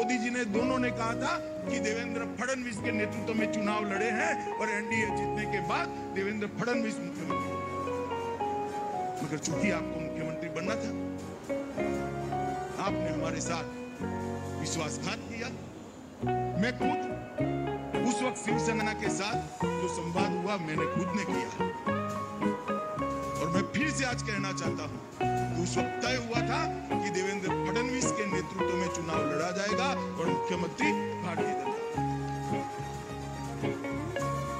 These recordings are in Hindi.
मोदी जी ने दोनों ने कहा था कि देवेंद्र फडणवीस के नेतृत्व में चुनाव लड़े हैं और एनडीए जीतने के बाद देवेंद्र फडणवीस मुख्यमंत्री, मगर चूंकि आपको मुख्यमंत्री बनना था, आपने हमारे साथ विश्वासघात किया। मैं खुद उस वक्त शिवसेना के साथ जो संवाद हुआ मैंने खुद ने किया, और मैं फिर से आज कहना चाहता हूं कि उस वक्त तय हुआ था कि देवेंद्र फडणवीस के नेतृत्व में चुनाव लड़ा जाएगा और मुख्यमंत्री भारतीय जनता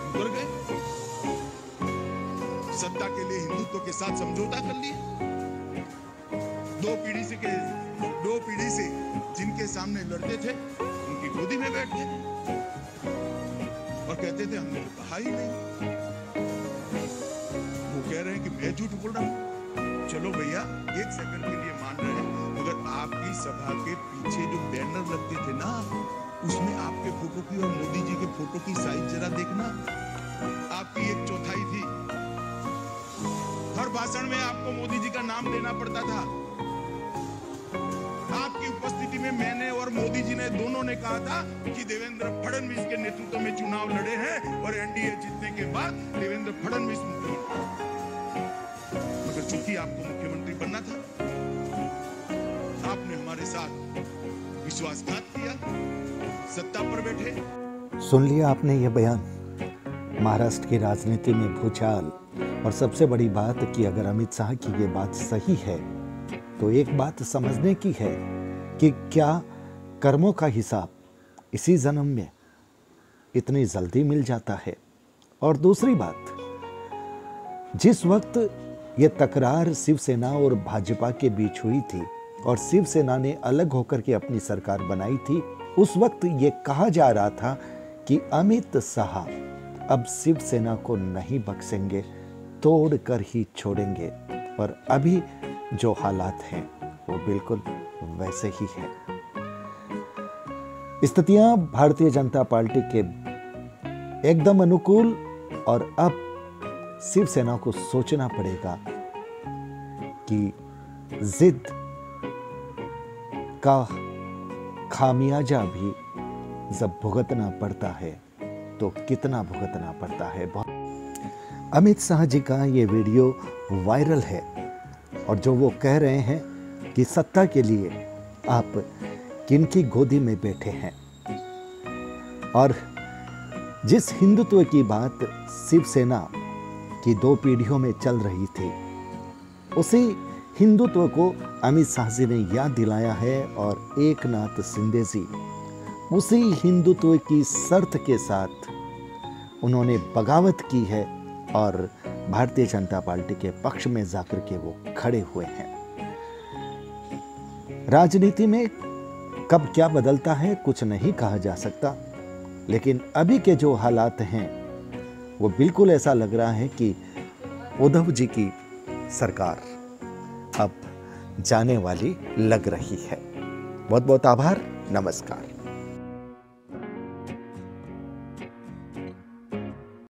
उतर गए। सत्ता के लिए हिंदुत्व के साथ समझौता कर लिया। दो पीढ़ी से जिनके सामने लड़ते थे उनकी गोदी में बैठ गए और कहते थे हमने तो कहा ही नहीं। वो कह रहे हैं कि मैं झूठ बोल रहा हूं। चलो भैया, एक सेकंड के लिए मान रहे हैं, मगर आपकी सभा के पीछे जो बैनर लगते थे ना, उसमें आपके फोटो की और मोदी जी के फोटो की साइज जरा देखना, आपकी 1/4 थी। हर भाषण में आपको मोदी जी का नाम लेना पड़ता था। आपकी उपस्थिति में मैंने और मोदी जी ने दोनों ने कहा था कि देवेंद्र फडणवीस के नेतृत्व में चुनाव लड़े हैं और एनडीए जीतने के बाद देवेंद्र फडणवीस मुख्यमंत्री, मगर चूंकि आपको मुख्यमंत्री बनना था, आपने हमारे साथ विश्वासघात किया, सत्ता पर बैठे। सुन लिया आपने ये बयान। महाराष्ट्र की राजनीति में भूचाल, और सबसे बड़ी बात कि अगर अमित शाह की ये बात सही है तो एक बात समझने की है कि क्या कर्मों का हिसाब इसी जन्म में इतनी जल्दी मिल जाता है। और दूसरी बात, जिस वक्त ये तकरार शिवसेना और भाजपा के बीच हुई थी और शिवसेना ने अलग होकर के अपनी सरकार बनाई थी, उस वक्त ये कहा जा रहा था कि अमित शाह अब शिवसेना को नहीं बख्शेंगे, तोड़ कर ही छोड़ेंगे। पर अभी जो हालात हैं वो बिल्कुल वैसे ही है। स्थितियां भारतीय जनता पार्टी के एकदम अनुकूल, और अब शिवसेना को सोचना पड़ेगा कि जिद का खामियाजा भी जब भुगतना पड़ता है तो कितना भुगतना पड़ता है। अमित शाह जी का ये वीडियो वायरल है, और जो वो कह रहे हैं कि सत्ता के लिए आप किनकी गोदी में बैठे हैं, और जिस हिंदुत्व की बात शिवसेना की 2 पीढ़ियों में चल रही थी, उसी हिंदुत्व को अमित शाह जी ने याद दिलाया है। और एकनाथ शिंदे जी उसी हिंदुत्व की शर्त के साथ उन्होंने बगावत की है और भारतीय जनता पार्टी के पक्ष में जाकर के वो खड़े हुए हैं। राजनीति में कब क्या बदलता है कुछ नहीं कहा जा सकता, लेकिन अभी के जो हालात हैं वो बिल्कुल ऐसा लग रहा है कि उद्धव जी की सरकार अब जाने वाली लग रही है। बहुत बहुत आभार, नमस्कार।